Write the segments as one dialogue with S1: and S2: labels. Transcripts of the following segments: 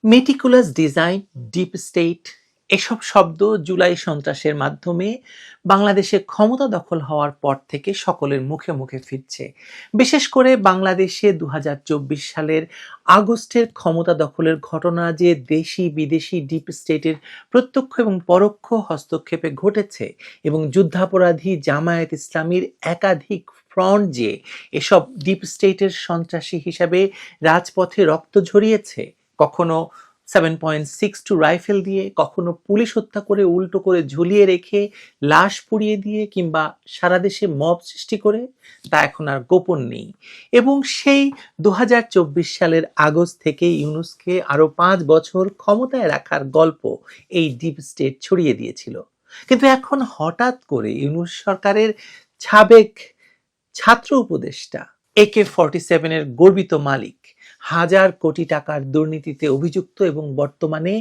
S1: Meticulous design, deep state এসব শব্দ জুলাই সন্ত্রাসের মাধ্যমে বাংলাদেশে ক্ষমতা দখল হওয়ার পর থেকে সকলের মুখে মুখে ফিরছে। বিশেষ করে বাংলাদেশে ২০২৪ সালের আগস্টের ক্ষমতা দখলের ঘটনা যে দেশি বিদেশি ডিপ স্টেটের প্রত্যক্ষ এবং পরোক্ষ হস্তক্ষেপে ঘটেছে এবং যুদ্ধাপরাধী জামায়াত ইসলামীর একাধিক ফ্রন্ট যে এসব ডিপ স্টেটের সন্ত্রাসী হিসাবে রাজপথে রক্ত ঝরিয়েছে, কখনো 7.62 রাইফেল দিয়ে, কখনো পুলিশ হত্যা করে উল্টো করে ঝুলিয়ে রেখে লাশ পুড়িয়ে দিয়ে, কিংবা সারা দেশে মব সৃষ্টি করে, তা এখন আর গোপন নেই। এবং সেই ২০২৪ সালের আগস্ট থেকে ইউনূসকে আরো 5 বছর ক্ষমতায় রাখার গল্প এই ডিপ স্টেট ছড়িয়ে দিয়েছিল। কিন্তু এখন হঠাৎ করে ইউনূস সরকারের সাবেক ছাত্র উপদেষ্টা AK-47 এর গর্বিত মালিক, হাজার কোটি টাকার দুর্নীতিতে অভিযুক্ত এবং বর্তমানে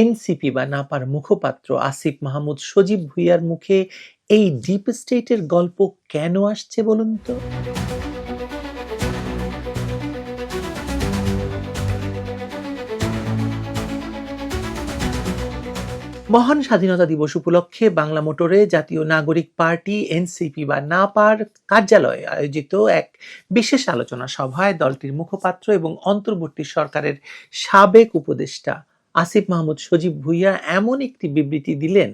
S1: এনসিপি বা নাপার মুখপাত্র আসিফ মাহমুদ সজীব ভুঁইয়ার মুখে এই ডিপ স্টেটের গল্প কেন আসছে বলুন তো? মহান স্বাধীনতা দিবস উপলক্ষে বাংলা মোটরে জাতীয় নাগরিক পার্টি এনসিপি বা নাপার কার্যালয়ে আয়োজিত এক বিশেষ আলোচনা সভায় দলটির মুখপাত্র এবং অন্তর্বর্তী সরকারের সাবেক উপদেষ্টা আসিফ মাহমুদ সজীব ভুঁইয়া এমন একটি বিবৃতি দিলেন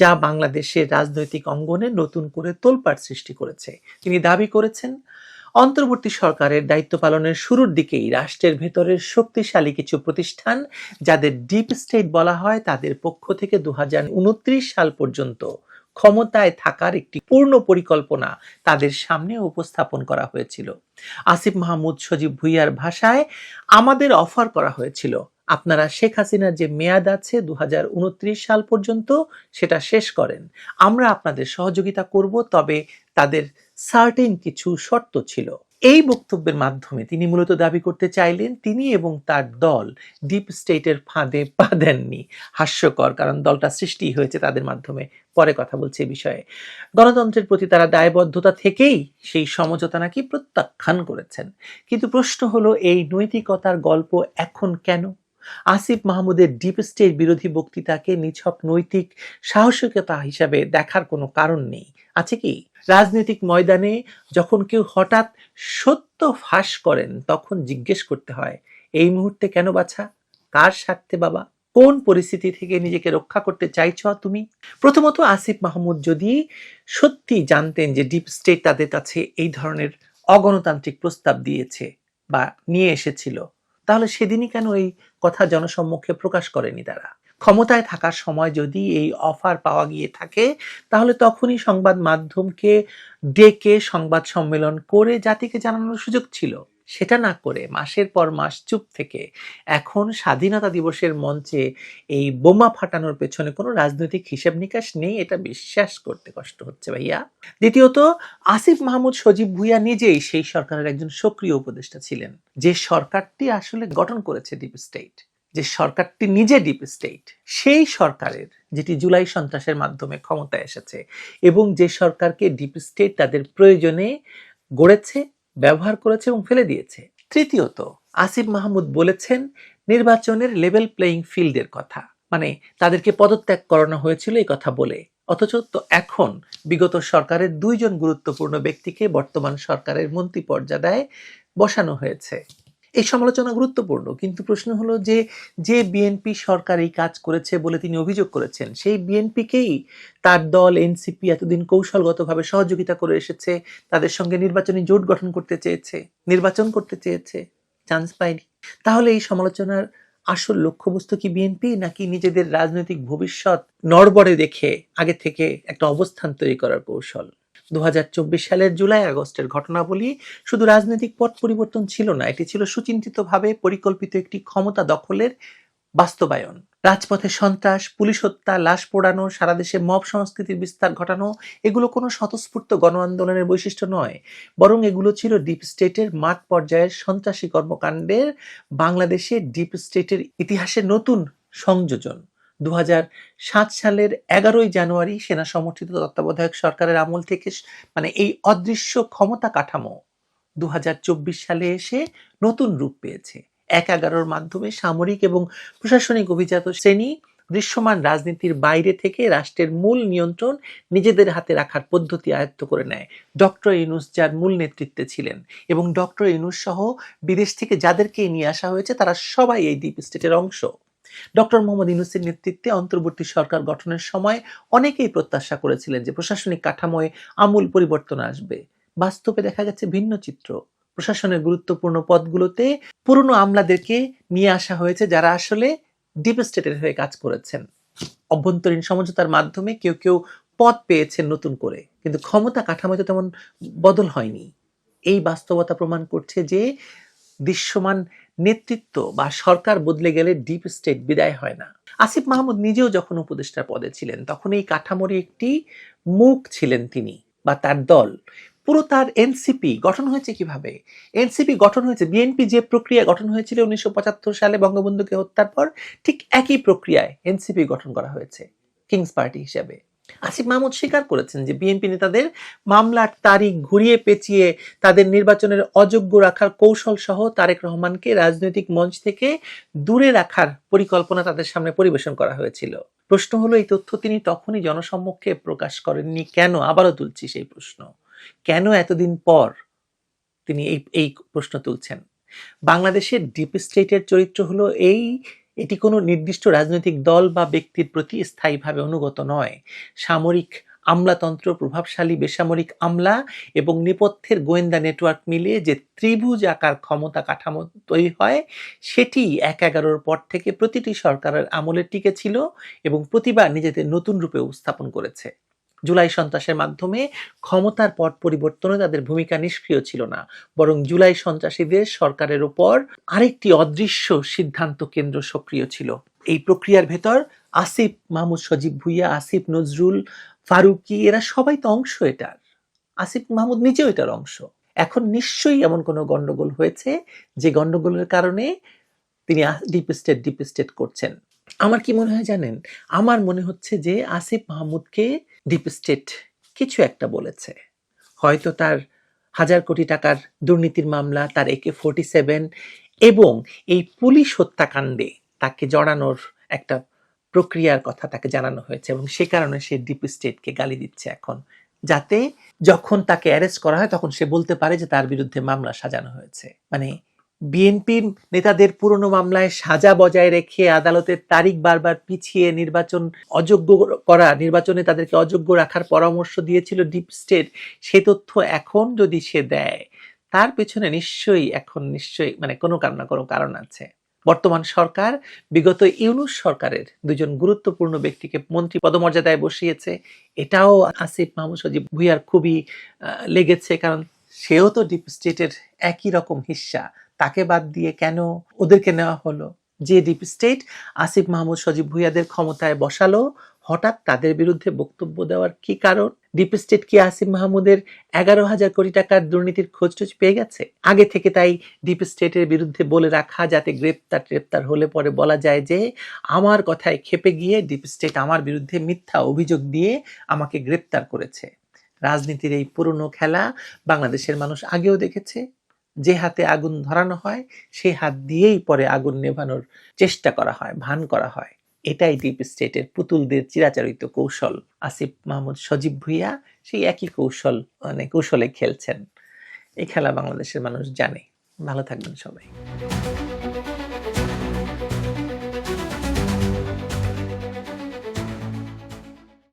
S1: যা বাংলাদেশের রাজনৈতিক অঙ্গনে নতুন করে তোলপাড় সৃষ্টি করেছে। তিনি দাবি করেছেন, অন্তর্বর্তী সরকারের দায়িত্ব পালনের শুরুর দিকেই রাষ্ট্রের ভেতরের শক্তিশালী কিছু প্রতিষ্ঠান, যাদের ডিপ স্টেট বলা হয়, তাদের পক্ষ থেকে 2029 সাল পর্যন্ত ক্ষমতায় থাকার একটি পূর্ণ পরিকল্পনা তাদের সামনে উপস্থাপন করা হয়েছিল। আসিফ মাহমুদ সজীব ভুঁইয়ার ভাষায়, আমাদের অফার করা হয়েছিল, আপনারা শেখ হাসিনার যে মেয়াদ আছে 2029 সাল পর্যন্ত, সেটা শেষ করেন, আমরা আপনাদের সহযোগিতা করব, তবে তাদের সার্টেন কিছু শর্ত ছিল। এই বক্তব্যের মাধ্যমে তিনি মূলত দাবি করতে চাইলেন তিনি এবং তার দল ডিপ স্টেটের ফাঁদে পা দেননি। হাস্যকর, কারণ দলটা সৃষ্টি হয়েছে তাদের মাধ্যমে। পরে কথা বলছে এই বিষয়ে। গণতন্ত্রের প্রতি তারা দায়বদ্ধতা থেকেই সেই সমঝোতা নাকি প্রত্যাখ্যান করেছেন। কিন্তু প্রশ্ন হলো, এই নৈতিকতার গল্প এখন কেন? আসিফ মাহমুদের ডিপ স্টেট বিরোধী বক্তৃতাকে নিছক নৈতিক সাহসিকতা হিসাবে দেখার কোনো কারণ নেই, আছে কি? রাজনৈতিক ময়দানে যখন কেউ হঠাৎ সত্য ফাঁস করেন, তখন জিজ্ঞেস করতে হয়, এই মুহূর্তে কেন বাছা? কার স্বার্থে বাবা? কোন পরিস্থিতি থেকে নিজেকে রক্ষা করতে চাইছো তুমি? প্রথমত, আসিফ মাহমুদ যদি সত্যি জানতেন যে ডিপ স্টেট তাদের কাছে এই ধরনের অগণতান্ত্রিক প্রস্তাব দিয়েছে বা নিয়ে এসেছিল, তাহলে সেদিনই কেন এই কথা জনসম্মুখে প্রকাশ করেনি তারা? ক্ষমতায় থাকার সময় যদি এই অফার পাওয়া গিয়ে থাকে, তাহলে তখনই সংবাদ মাধ্যমকে ডেকে সংবাদ সম্মেলন করে জাতিকে জানানোর সুযোগ ছিল। সেটা না করে মাসের পর মাস চুপ থেকে এখন স্বাধীনতা দিবসের মঞ্চে এই বোমা ফাটানোর পেছনে কোনো রাজনৈতিক হিসাব নিকাশ নেই, এটা বিশ্বাস করতে কষ্ট হচ্ছে ভাইয়া। দ্বিতীয়ত, আসিফ মাহমুদ সজীব ভুঁইয়া নিজেই সেই সরকারের একজন সক্রিয় উপদেষ্টা ছিলেন, যে সরকারটি আসলে গঠন করেছে ডিপ স্টেট, যে সরকারটি নিজে ডিপ স্টেট, সেই সরকারের যেটি জুলাই সন্ত্রাসের মাধ্যমে ক্ষমতায় এসেছে এবং যে সরকারকে ডিপ স্টেট তাদের প্রয়োজনে গড়েছে, ব্যবহার করেছে এবং ফেলে দিয়েছে। তৃতীয়ত, আসিফ মাহমুদ বলেছেন নির্বাচনের লেভেল প্লেইং ফিল্ডের কথা, মানে তাদেরকে পদত্যাগ করানো হয়েছিল এই কথা বলে। অথচ তো এখন বিগত সরকারের 2 জন গুরুত্বপূর্ণ ব্যক্তিকে বর্তমান সরকারের মন্ত্রী পর্যায়ে বসানো হয়েছে। এই সমালোচনা গুরুত্বপূর্ণ, কিন্তু প্রশ্ন হলো যে যে বিএনপি সরকার এই কাজ করেছে বলে তিনি অভিযোগ করেছেন, সেই বিএনপিকেই তার দল এনসিপি এতদিন কৌশলগতভাবে সহযোগিতা করে এসেছে, তাদের সঙ্গে নির্বাচনী জোট গঠন করতে চেয়েছে, নির্বাচন করতে চেয়েছে, চান্স পায়নি। তাহলে এই সমালোচনার আসল লক্ষ্যবস্তু কি বিএনপি, নাকি নিজেদের রাজনৈতিক ভবিষ্যৎ নড়বড়ে দেখে আগে থেকে একটা অবস্থান তৈরি করার কৌশল? ২০২৪ সালের জুলাই আগস্টের ঘটনাবলী শুধু রাজনৈতিক পট পরিবর্তন ছিল না, এটি ছিল সুচিন্তিতভাবে পরিকল্পিত একটি ক্ষমতা দখলের বাস্তবায়ন। রাজপথে সন্ত্রাস, পুলিশ হত্যা, লাশ পোড়ানো, সারা দেশে মব সংস্কৃতির বিস্তার ঘটানো, এগুলো কোনো স্বতঃস্ফূর্ত গণ আন্দোলনের বৈশিষ্ট্য নয়, বরং এগুলো ছিল ডিপ স্টেটের মাঠ পর্যায়ের সন্ত্রাসী কর্মকাণ্ডের বাংলাদেশের ডিপ স্টেটের ইতিহাসে নতুন সংযোজন। ২০০৭ সালের 11ই জানুয়ারি সেনা সমর্থিত তত্ত্বাবধায়ক সরকারের আমল থেকে মানে এই অদৃশ্য ক্ষমতা কাঠামো ২০২৪ সালে এসে নতুন রূপ পেয়েছে। এক-এগারোর মাধ্যমে সামরিক এবং প্রশাসনিক অভিজাত শ্রেণী দৃশ্যমান রাজনীতির বাইরে থেকে রাষ্ট্রের মূল নিয়ন্ত্রণ নিজেদের হাতে রাখার পদ্ধতি আয়ত্ত করে নেয়। ডক্টর ইউনূস যার মূল নেতৃত্বে ছিলেন, এবং ডক্টর ইউনূস সহ বিদেশ থেকে যাদেরকে নিয়ে আসা হয়েছে তারা সবাই এই ডিপ স্টেটের অংশ। ডক্টর মোহাম্মদ ইউনূসের নেতৃত্বে অন্তর্বর্তী সরকার গঠনের সময় অনেকেই প্রত্যাশা করেছিলেন যে প্রশাসনিক কাঠামোয় আমূল পরিবর্তন আসবে। বাস্তবে দেখা গেছে ভিন্ন চিত্র। প্রশাসনের গুরুত্বপূর্ণ পদগুলোতে পুরনো আমলাদেরকে নিয়ে আসা হয়েছে যারা আসলে ডিপ স্টেটের হয়ে কাজ করেছেন। অভ্যন্তরীণ সমঝোতার মাধ্যমে কেউ কেউ পদ পেয়েছেন নতুন করে, কিন্তু ক্ষমতা কাঠামোতে তেমন বদল হয়নি। এই বাস্তবতা প্রমাণ করছে যে দৃশ্যমান নেতৃত্ব বা সরকার বদলে গেলে ডিপ স্টেট বিদায় হয় না। আসিফ মাহমুদ নিজেও যখন উপদেষ্টার পদে ছিলেন তখন এই কাঠামোরই একটি মুখ ছিলেন তিনি বা তার দল। পুরো তার এনসিপি গঠন হয়েছে কিভাবে? এনসিপি গঠন হয়েছে, বিএনপি যে প্রক্রিয়া গঠন হয়েছিল 1975 সালে বঙ্গবন্ধুকে হত্যার পর, ঠিক একই প্রক্রিয়ায় এনসিপি গঠন করা হয়েছে কিংস পার্টি হিসেবে। আসিফ মাহমুদ স্বীকার করেছেন যে বিএনপি নেতাদের মামলার তারিখ ঘুরিয়ে পেঁচিয়ে তাদের নির্বাচনের অযোগ্য রাখার কৌশল সহ তারেক রহমানকে রাজনৈতিক মঞ্চ থেকে দূরে রাখার পরিকল্পনা তাদের সামনে পরিবেশন করা হয়েছিল। প্রশ্ন হলো, এই তথ্য তিনি তখনই জনসম্মুখে প্রকাশ করেননি কেন? আবারও তুলছি সেই প্রশ্ন, কেন এতদিন পর তিনি এই প্রশ্ন তুলছেন? বাংলাদেশের ডিপ স্টেটের চরিত্র হলো এটি কোনো নির্দিষ্ট রাজনৈতিক দল বা ব্যক্তির প্রতি স্থায়ীভাবে অনুগত নয়। সামরিক আমলাতন্ত্র, প্রভাবশালী বেসামরিক আমলা এবং নেপথ্যের গোয়েন্দা নেটওয়ার্ক মিলিয়ে যে ত্রিভুজ আকার ক্ষমতা কাঠামো তৈরি হয়, সেটি ১-১১ পর থেকে প্রতিটি সরকারের আমলে টিকে ছিল এবং প্রতিবার নিজেদের নতুন রূপে উপস্থাপন করেছে। জুলাই সন্ত্রাসের মাধ্যমে ক্ষমতার পট পরিবর্তনে তাদের ভূমিকা নিষ্ক্রিয় ছিল না, বরং জুলাই সন্ত্রাসীদের সরকারের উপর আরেকটি অদৃশ্য সিদ্ধান্ত কেন্দ্র সক্রিয় ছিল। এই প্রক্রিয়ার ভেতর আসিফ মাহমুদ সজীব ভুইয়া, আসিফ নজরুল, ফারুকী, এরা সবাই তো অংশ এটার। আসিফ মাহমুদ নিজেও এটার অংশ। এখন নিশ্চয়ই এমন কোনো গন্ডগোল হয়েছে যে গন্ডগোলের কারণে তিনি ডিপ স্টেট করছেন। আমার কি মনে হয় জানেন? আমার মনে হচ্ছে যে আসিফ মাহমুদকে ডিপ স্টেট কিছু একটা বলেছে। হয়তো তার ১,০০০ কোটি টাকার দুর্নীতির মামলা, তার AK-47 এবং এই পুলিশ হত্যাকাণ্ডে তাকে জড়ানোর একটা প্রক্রিয়ার কথা তাকে জানানো হয়েছে, এবং সে কারণে সে ডিপ স্টেটকে গালি দিচ্ছে এখন, যাতে যখন তাকে অ্যারেস্ট করা হয় তখন সে বলতে পারে যে তার বিরুদ্ধে মামলা সাজানো হয়েছে। মানে বিএনপির নেতাদের পুরনো মামলায় সাজা বজায় রেখে আদালতের তারিখ বারবার পিছিয়ে নির্বাচন অযোগ্য করা, নির্বাচনে তাদেরকে অযোগ্য রাখার পরামর্শ দিয়েছিল ডিপ স্টেট। সে তথ্য এখন যদি সে দেয়, তার পেছনে নিশ্চয়ই মানে কোনো কারণ না কোনো কারণ আছে। বর্তমান সরকার বিগত ইউনূস সরকারের দুজন গুরুত্বপূর্ণ ব্যক্তিকে মন্ত্রী পদমর্যাদায় বসিয়েছে। এটাও আসিফ মাহমুদ সজীব ভুইয়ার খুবই লেগেছে, কারণ সেও তো ডিপ স্টেটের একই রকম হিস্সা। তাকে বাদ দিয়ে কেন ওদেরকে নেওয়া হলো? যে ডিপ স্টেট আসিফ মাহমুদ সজীব ভুইয়াদের ক্ষমতায় বসালো, হঠাৎ তাদের বিরুদ্ধে বক্তব্য দেওয়ার কি কারণ? ডিপ স্টেট কি আসিফ মাহমুদের ১১,০০০ কোটি টাকার দুর্নীতির খোঁজ পেয়ে গেছে আগে থেকে? তাই ডিপ স্টেটের বিরুদ্ধে বলে রাখা, যাতে গ্রেপ্তার হলে পরে বলা যায় যে আমার কথায় ক্ষেপে গিয়ে ডিপ স্টেট আমার বিরুদ্ধে মিথ্যা অভিযোগ দিয়ে আমাকে গ্রেপ্তার করেছে। রাজনীতির এই পুরনো খেলা বাংলাদেশের মানুষ আগেও দেখেছে। যে হাতে আগুন ধরানো হয় সেই হাত দিয়েই পরে আগুন নেভানোর চেষ্টা করা হয়, ভান করা হয়। এটাই ডিপ স্টেটের পুতুলদের চিরাচরিত কৌশল। আসিফ মাহমুদ সজীব ভুইয়া সেই একই কৌশলে খেলছেন। এই খেলা বাংলাদেশের মানুষ জানে। ভালো থাকবেন সবাই।